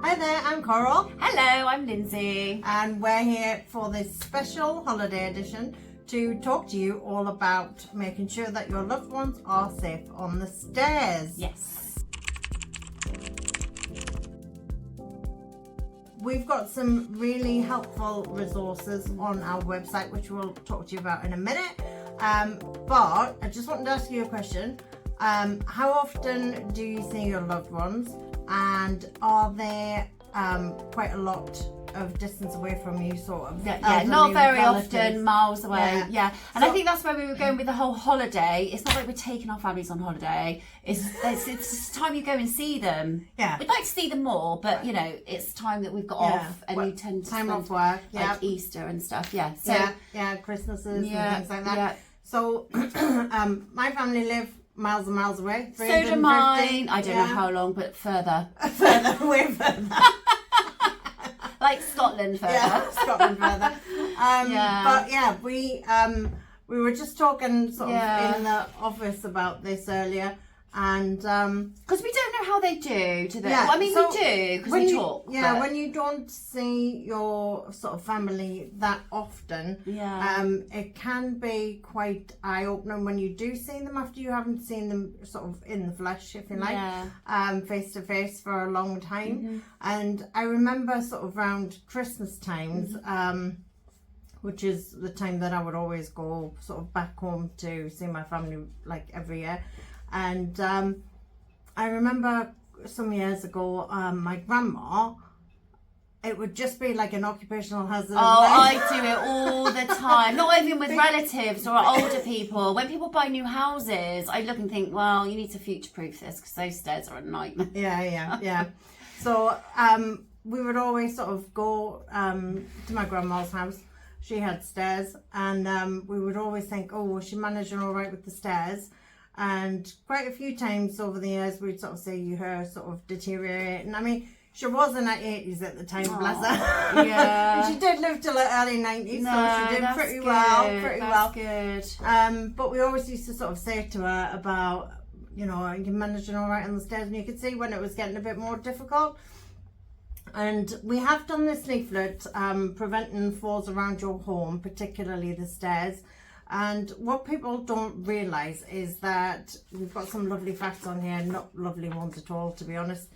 Hi there, I'm Coral. Hello, I'm Lindsay. And we're here for this special holiday edition to talk to you all about making sure that your loved ones are safe on the stairs. Yes. We've got some really helpful resources on our website, which we'll talk to you about in a minute. But I just wanted to ask you a question. How often do you see your loved ones? And are they quite a lot of distance away from you, sort of? Yeah, not very relatives? often, miles away. Yeah. And So- I think that's where we were going with the whole holiday. It's not like we're taking our families on holiday. It's time you go and see them. Yeah. We'd like to see them more, but you know, it's time that we've got off, and you tend to time spend, off work. Yeah. like Easter and stuff. Yeah. So Christmases and things like that. Yeah. So my family live miles and miles away. So do mine. I don't know how long, but further. Way further. Like Scotland further. Yeah, Scotland further. But yeah, we were just talking sort of in the office about this earlier, and because we don't know how they do to the. Yeah, Well, I mean, so we do because when we you, talk. Yeah, but- when you don't see your sort of family that often, it can be quite eye-opening when you do see them after you haven't seen them sort of in the flesh, if you like, face to face for a long time. And I remember sort of around Christmas times, which is the time that I would always go sort of back home to see my family like every year. And I remember some years ago, my grandma, it would just be like an occupational hazard. Oh, I do it all the time. Not even with relatives or older people. When people buy new houses, I look and think, well, you need to future-proof this because those stairs are a nightmare. Yeah. So we would always sort of go to my grandma's house. She had stairs, and we would always think, oh, was she managing all right with the stairs? And quite a few times over the years, we'd sort of see her sort of deteriorating. I mean, she was in her 80s at the time, bless her. Yeah. And she did live till the early 90s, No, so she did that's pretty good. well. Good. But we always used to sort of say to her about, you know, are you managing all right on the stairs? And you could see when it was getting a bit more difficult. And we have done this leaflet, preventing falls around your home, particularly the stairs. And what people don't realise is that we've got some lovely facts on here, not lovely ones at all, to be honest.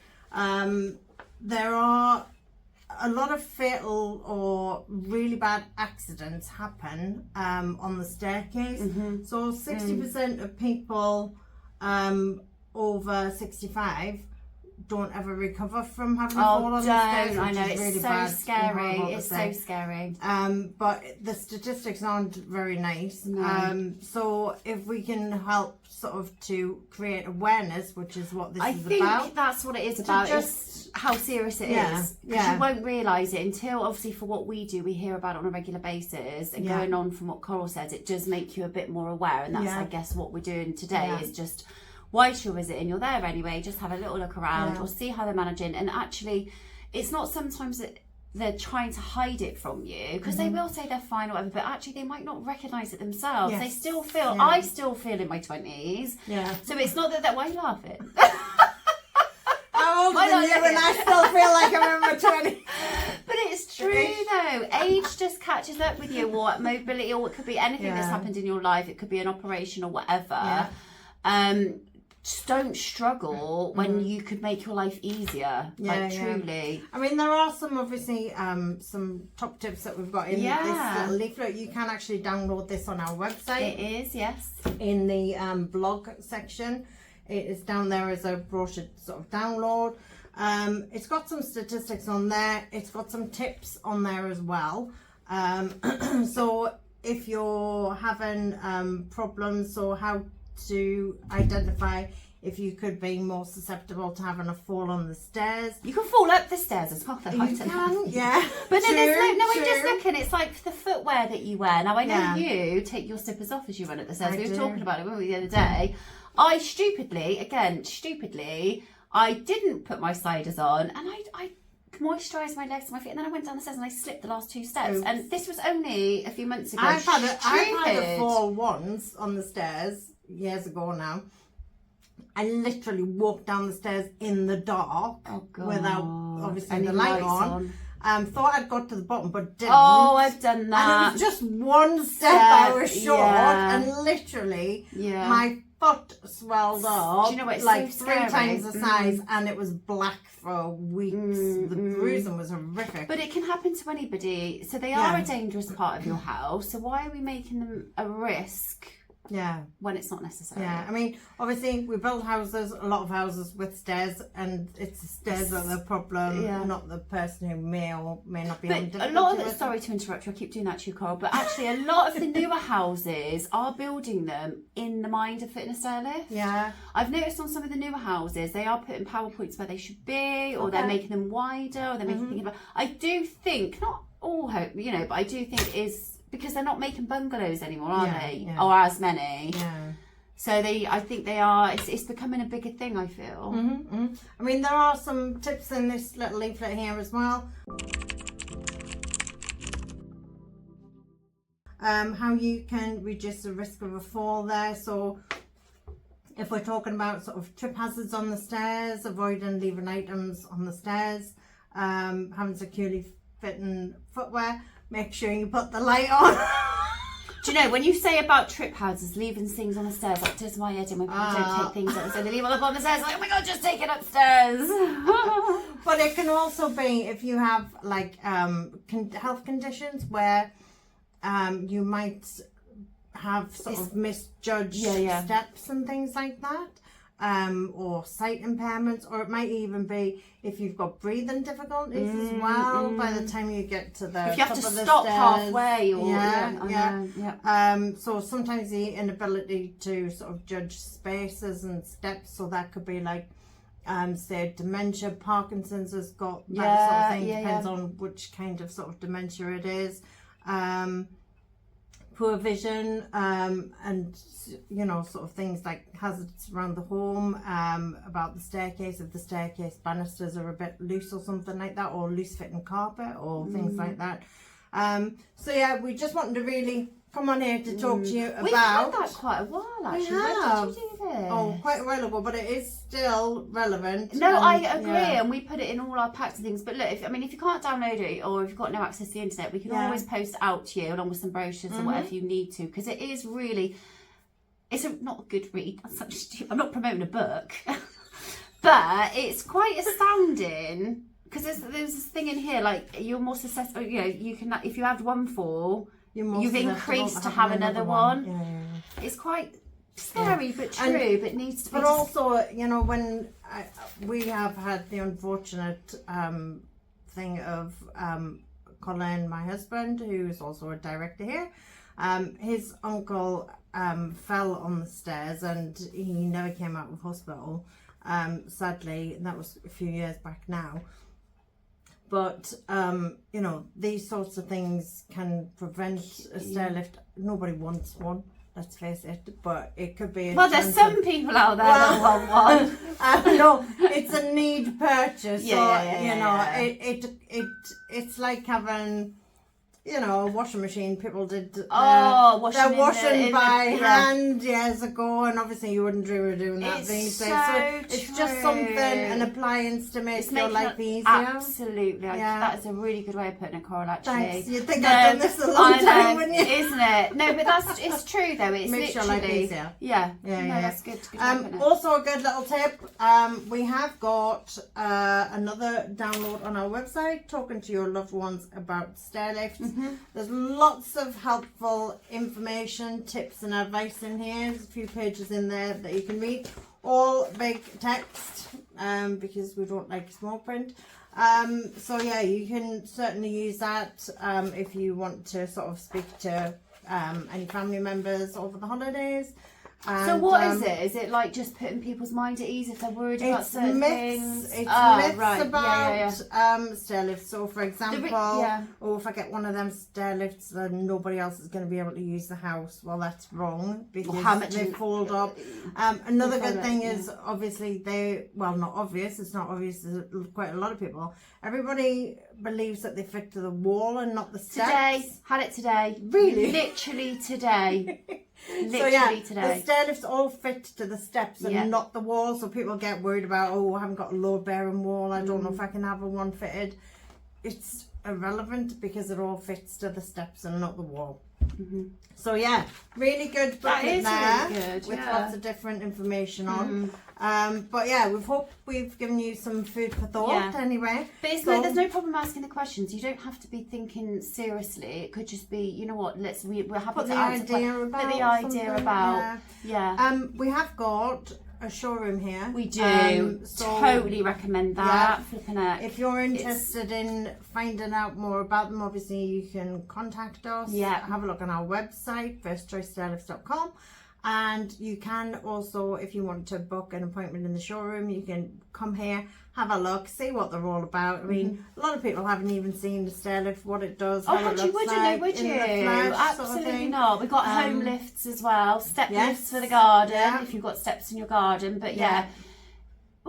There are a lot of fatal or really bad accidents happen on the staircase. So 60% of people over 65 don't ever recover from having a fall on the stairs. I know, which is it's really so bad. scary. Horrible to It's say. so scary. But the statistics aren't very nice. No. So if we can help sort of to create awareness, which is what this I is think about. that's what it is about. just- Is how serious it is. Because you won't realise it until, obviously, for what we do, we hear about it on a regular basis. And going on from what Coral says, it does make you a bit more aware. And that's, I guess, what we're doing today is just, whilst you're visiting, you're there anyway, just have a little look around or see how they're managing. And actually, it's not sometimes that they're trying to hide it from you, because they will say they're fine or whatever, but actually they might not recognise it themselves. They still feel, I still feel in my 20s. So it's not that, why are you laughing? I'm older than you and I still feel like I'm in my 20s. But it's true though. Age just catches up with you, or mobility, or it could be anything that's happened in your life. It could be an operation or whatever. Just don't struggle when you could make your life easier. Truly. I mean, there are some obviously some top tips that we've got in this little leaflet. You can actually download this on our website. It is, yes. In the blog section. It is down there as a brochure sort of download. It's got some statistics on there. It's got some tips on there as well. So if you're having problems, or how to identify if you could be more susceptible to having a fall on the stairs. You can fall up the stairs as well. You can, yeah. But then there's I'm just looking, it's like the footwear that you wear. Now, I know you take your slippers off as you run up the stairs. We were talking about it, weren't we, the other day? I stupidly, I didn't put my sliders on, and I moisturised my legs and my feet, and then I went down the stairs and I slipped the last 2 steps. Oops. And this was only a few months ago. I've had a fall once on the stairs years ago now. I literally walked down the stairs in the dark without obviously the light on. Thought I'd got to the bottom, but didn't. Oh, I've done that. And it was just one step I was short, and literally my foot swelled up. Do you know what, it's like so 3 scary. times the size, and it was black for weeks. The bruising was horrific. But it can happen to anybody. So they are a dangerous part of your house. So why are we making them a risk? When it's not necessary. I mean, obviously we build houses, a lot of houses with stairs, and it's the stairs that are the problem, not the person who may or may not be having difficulty. A lot of sorry to interrupt you, I keep doing that to you, Coral, but actually a lot of the newer houses are building them in the mind of fitting a stairlift. I've noticed on some of the newer houses they are putting power points where they should be, or they're making them wider, or they're making them. I do think, not all hope, you know, but I do think it is because they're not making bungalows anymore, are they? Or as many. So I think they are. It's becoming a bigger thing, I feel. I mean, there are some tips in this little leaflet here as well. How you can reduce the risk of a fall there. So if we're talking about sort of trip hazards on the stairs, avoiding leaving items on the stairs, having securely fitting footwear, make sure you put the light on. Do you know, when you say about trip hazards, leaving things on the stairs, that does my head in when people don't take things up. So they leave them up on the stairs, like, oh my God, just take it upstairs. But it can also be if you have like health conditions where you might have sort of misjudged steps and things like that. Or sight impairments, or it might even be if you've got breathing difficulties as well. By the time you get to the if you have to top of the stop stairs, halfway, or so sometimes the inability to sort of judge spaces and steps, so that could be like say dementia. Parkinson's has got that sort of thing. Depends on which kind of sort of dementia it is. Poor vision, and you know, sort of things like hazards around the home, about the staircase, if the staircase banisters are a bit loose or something like that, or loose fitting carpet or things like that. So yeah, we just wanted to really come on here to talk to you about. We've had that quite a while actually. We have. When did you do this? Oh, quite a while ago, but it is still relevant. No, I agree, and we put it in all our packs and things. But look, if you can't download it, or if you've got no access to the internet, we can always post it out to you along with some brochures or whatever you need to, because it is really, not a good read. I'm not promoting a book, but it's quite astounding because there's this thing in here like you're more successful. You know, you can, if you have one fall, you've increased to have another one. It's quite scary but true, but needs to be. But also, you know, when we have had the unfortunate thing of Colin, my husband, who is also a director here, his uncle fell on the stairs and he never came out of hospital, sadly, and that was a few years back now. But, you know, these sorts of things can prevent a stairlift. Nobody wants one, let's face it, but it could be. Well, there's some people out there that want one. No, it's a need purchase. It's like having, you know, a washing machine. People did washing by hand years ago, and obviously you wouldn't dream of doing that these days. So it's just something, an appliance to make your life easier. Absolutely, that is a really good way of putting it, Coral. Actually, thanks. You'd think I've done this a long time, wouldn't you? Isn't it? No, but it's true though. It's makes your life easier. Yeah. That's good. Also, a good little tip. We have got another download on our website, talking to your loved ones about stairlifts. There's lots of helpful information, tips and advice in here. There's a few pages in there that you can read, all big text, because we don't like small print. So yeah, you can certainly use that if you want to sort of speak to any family members over the holidays. And, so what is it? Is it like just putting people's mind at ease if they're worried about certain things? It's myths about stairlifts. So for example, if I get one of them stairlifts, then nobody else is going to be able to use the house. Well, that's wrong, because they fold up. Another good thing is obviously not obvious. It's not obvious to quite a lot of people. Everybody believes that they fit to the wall and not the steps. Had it today. Really? Literally today. Literally today. The stairlifts all fit to the steps and not the wall, so people get worried about, oh, I haven't got a load bearing wall, I don't know if I can have one fitted. It's irrelevant because it all fits to the steps and not the wall. So yeah, really good booklet there, really good, with lots of different information on. But yeah, we hope we've given you some food for thought anyway. But it's there's no problem asking the questions. You don't have to be thinking seriously. It could just be, you know what, we're happy Put to the answer idea about yeah. We have got a showroom here. We do. So totally recommend that. Flipping it. If you're interested in finding out more about them, obviously you can contact us. Yeah. Have a look on our website, firstchoicestairlifts.com. And you can also, if you want to book an appointment in the showroom, you can come here, have a look, see what they're all about. I mean, a lot of people haven't even seen the stairlift, what it does, how it looks like. Would you? Flesh, Absolutely not. We've got home lifts as well, step lifts for the garden, if you've got steps in your garden. But well,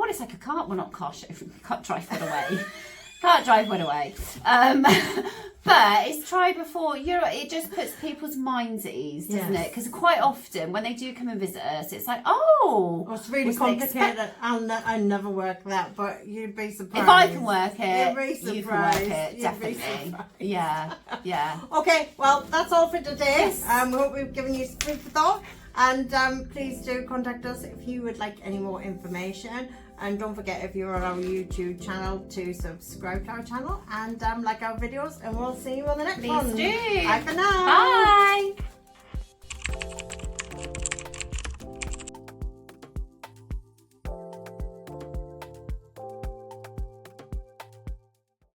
it's like a cart. Well, not car show. Can't drive one away. Can't drive one away. But it's try before. It just puts people's minds at ease, doesn't it? Because quite often when they do come and visit us, it's like, it's really complicated. I never work that, but you'd be surprised. If I can work it, you'd be surprised. You can work it, definitely. Yeah. Okay, well, that's all for today. We hope we've given you some food for thought. And please do contact us if you would like any more information. And don't forget, if you're on our YouTube channel, to subscribe to our channel and like our videos. And we'll see you on the next one. Please do. Bye for now. Bye.